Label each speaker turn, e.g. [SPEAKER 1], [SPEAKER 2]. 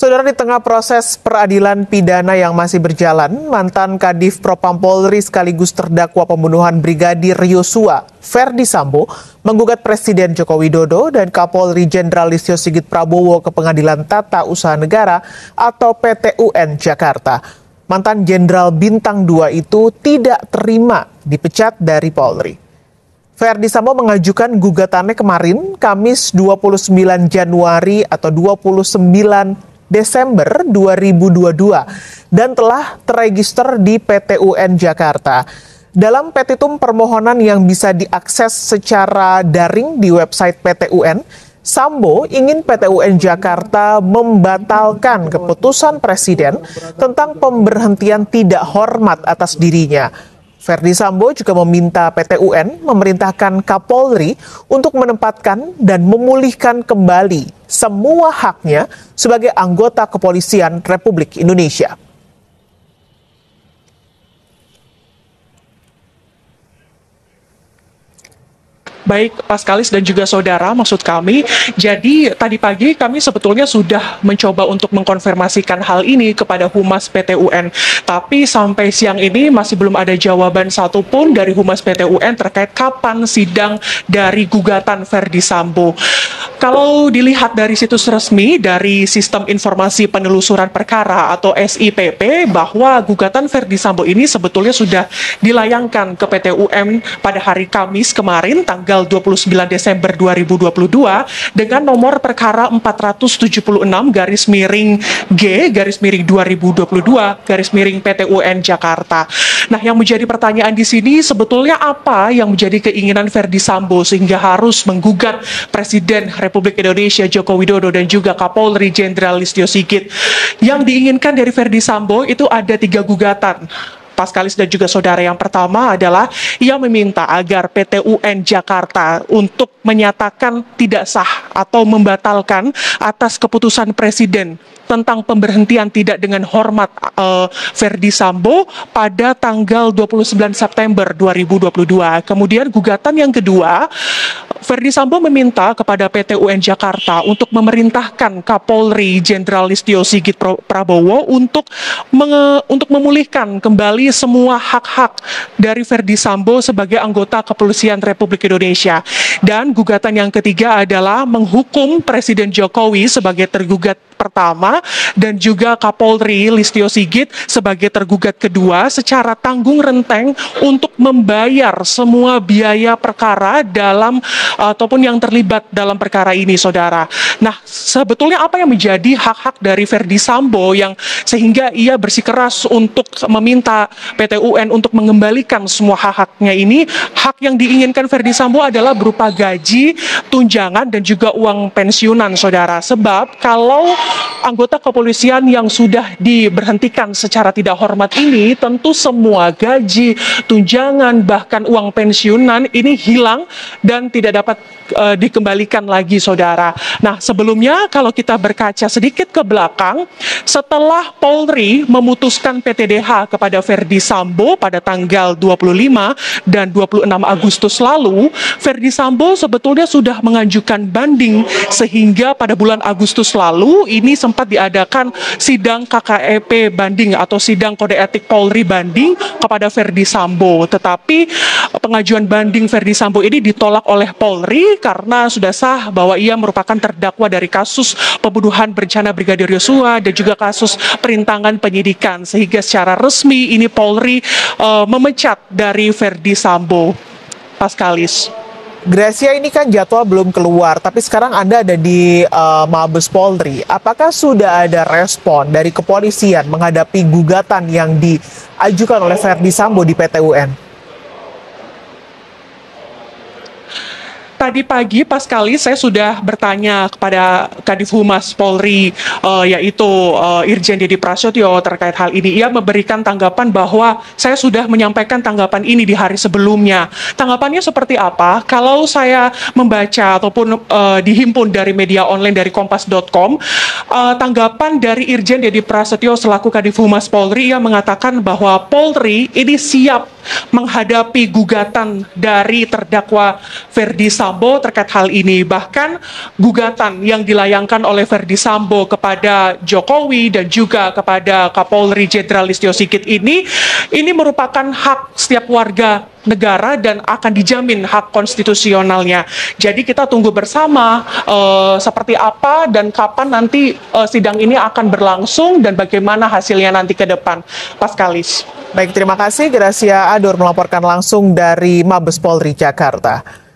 [SPEAKER 1] Saudara, di tengah proses peradilan pidana yang masih berjalan, mantan Kadif Propam Polri sekaligus terdakwa pembunuhan Brigadir Yosua, Ferdy Sambo, menggugat Presiden Joko Widodo dan Kapolri Jenderal Listio Sigit Prabowo ke Pengadilan Tata Usaha Negara atau PT UN Jakarta. Mantan Jenderal Bintang 2 itu tidak terima dipecat dari Polri. Ferdy Sambo mengajukan gugatannya kemarin, Kamis 29 Januari atau 29 Desember 2022 dan telah terregister di PT UN Jakarta. Dalam petitum permohonan yang bisa diakses secara daring di website PT UN, Sambo ingin PT UN Jakarta membatalkan keputusan Presiden tentang pemberhentian tidak hormat atas dirinya. Ferdy Sambo juga meminta PT UN memerintahkan Kapolri untuk menempatkan dan memulihkan kembali semua haknya sebagai anggota kepolisian Republik Indonesia.
[SPEAKER 2] Baik, Paskalis dan juga saudara, maksud kami, jadi tadi pagi kami sebetulnya sudah mencoba untuk mengkonfirmasikan hal ini kepada Humas PT UN. Tapi sampai siang ini masih belum ada jawaban satupun dari Humas PT UN terkait kapan sidang dari gugatan Ferdy Sambo. Kalau dilihat dari situs resmi dari Sistem Informasi Penelusuran Perkara atau SIPP, bahwa gugatan Ferdy Sambo ini sebetulnya sudah dilayangkan ke PT UN pada hari Kamis kemarin, tanggal 29 Desember 2022 dengan nomor perkara 476-G-2022 PT UN Jakarta. Nah, yang menjadi pertanyaan di sini sebetulnya apa yang menjadi keinginan Ferdy Sambo sehingga harus menggugat Presiden Republik Indonesia Joko Widodo dan juga Kapolri Jenderal Listio Sigit. Yang diinginkan dari Ferdy Sambo itu ada 3 gugatan. Paskalis dan juga saudara, yang pertama adalah ia meminta agar PT UN Jakarta untuk menyatakan tidak sah atau membatalkan atas keputusan Presiden tentang pemberhentian tidak dengan hormat Ferdy Sambo pada tanggal 29 September 2022. Kemudian gugatan yang kedua, Ferdy Sambo meminta kepada PT UN Jakarta untuk memerintahkan Kapolri Jenderal Listio Sigit Prabowo untuk memulihkan kembali semua hak-hak dari Ferdy Sambo sebagai anggota Kepolisian Republik Indonesia. Dan gugatan yang ketiga adalah menghukum Presiden Jokowi sebagai tergugat pertama dan juga Kapolri Listio Sigit sebagai tergugat kedua secara tanggung renteng untuk membayar semua biaya perkara dalam ataupun yang terlibat dalam perkara ini, saudara. Nah, sebetulnya apa yang menjadi hak-hak dari Ferdy Sambo yang sehingga ia bersikeras untuk meminta PT UN untuk mengembalikan semua hak-haknya ini? Hak yang diinginkan Ferdy Sambo adalah berupa gaji, tunjangan, dan juga uang pensiunan, saudara. Sebab kalau anggota kepolisian yang sudah diberhentikan secara tidak hormat ini, tentu semua gaji, tunjangan, bahkan uang pensiunan ini hilang dan tidak dapat dikembalikan lagi, saudara. Nah, sebelumnya kalau kita berkaca sedikit ke belakang, setelah Polri memutuskan PTDH kepada Ferdy Sambo pada tanggal 25 dan 26 Agustus lalu, Ferdy Sambo sebetulnya sudah mengajukan banding sehingga pada bulan Agustus lalu ini sempat diadakan sidang KKEP banding atau sidang kode etik Polri banding kepada Ferdy Sambo. Tetapi pengajuan banding Ferdy Sambo ini ditolak oleh Polri karena sudah sah bahwa ia merupakan terdakwa dari kasus pembunuhan berencana Brigadir Yosua dan juga kasus perintangan penyidikan, sehingga secara resmi ini Polri memecat dari Ferdy Sambo. Paskalis.
[SPEAKER 1] Gracia, ini kan jadwal belum keluar, tapi sekarang Anda ada di Mabes Polri. Apakah sudah ada respon dari kepolisian menghadapi gugatan yang diajukan oleh Ferdy Sambo di PT UN?
[SPEAKER 2] Tadi pagi Paskalis saya sudah bertanya kepada Kadif Humas Polri yaitu Irjen Deddy Prasetyo terkait hal ini. Ia memberikan tanggapan bahwa saya sudah menyampaikan tanggapan ini di hari sebelumnya. Tanggapannya seperti apa? Kalau saya membaca ataupun dihimpun dari media online dari kompas.com, tanggapan dari Irjen Deddy Prasetyo selaku Kadif Humas Polri, ia mengatakan bahwa Polri ini siap menghadapi gugatan dari terdakwa Ferdi Sambo terkait hal ini. Bahkan gugatan yang dilayangkan oleh Ferdi Sambo kepada Jokowi dan juga kepada Kapolri Jenderal Listio Sigit ini merupakan hak setiap warga negara dan akan dijamin hak konstitusionalnya. Jadi kita tunggu bersama seperti apa dan kapan nanti sidang ini akan berlangsung dan bagaimana hasilnya nanti ke depan. Paskalis.
[SPEAKER 1] Baik, terima kasih Gracia Adur melaporkan langsung dari Mabes Polri Jakarta.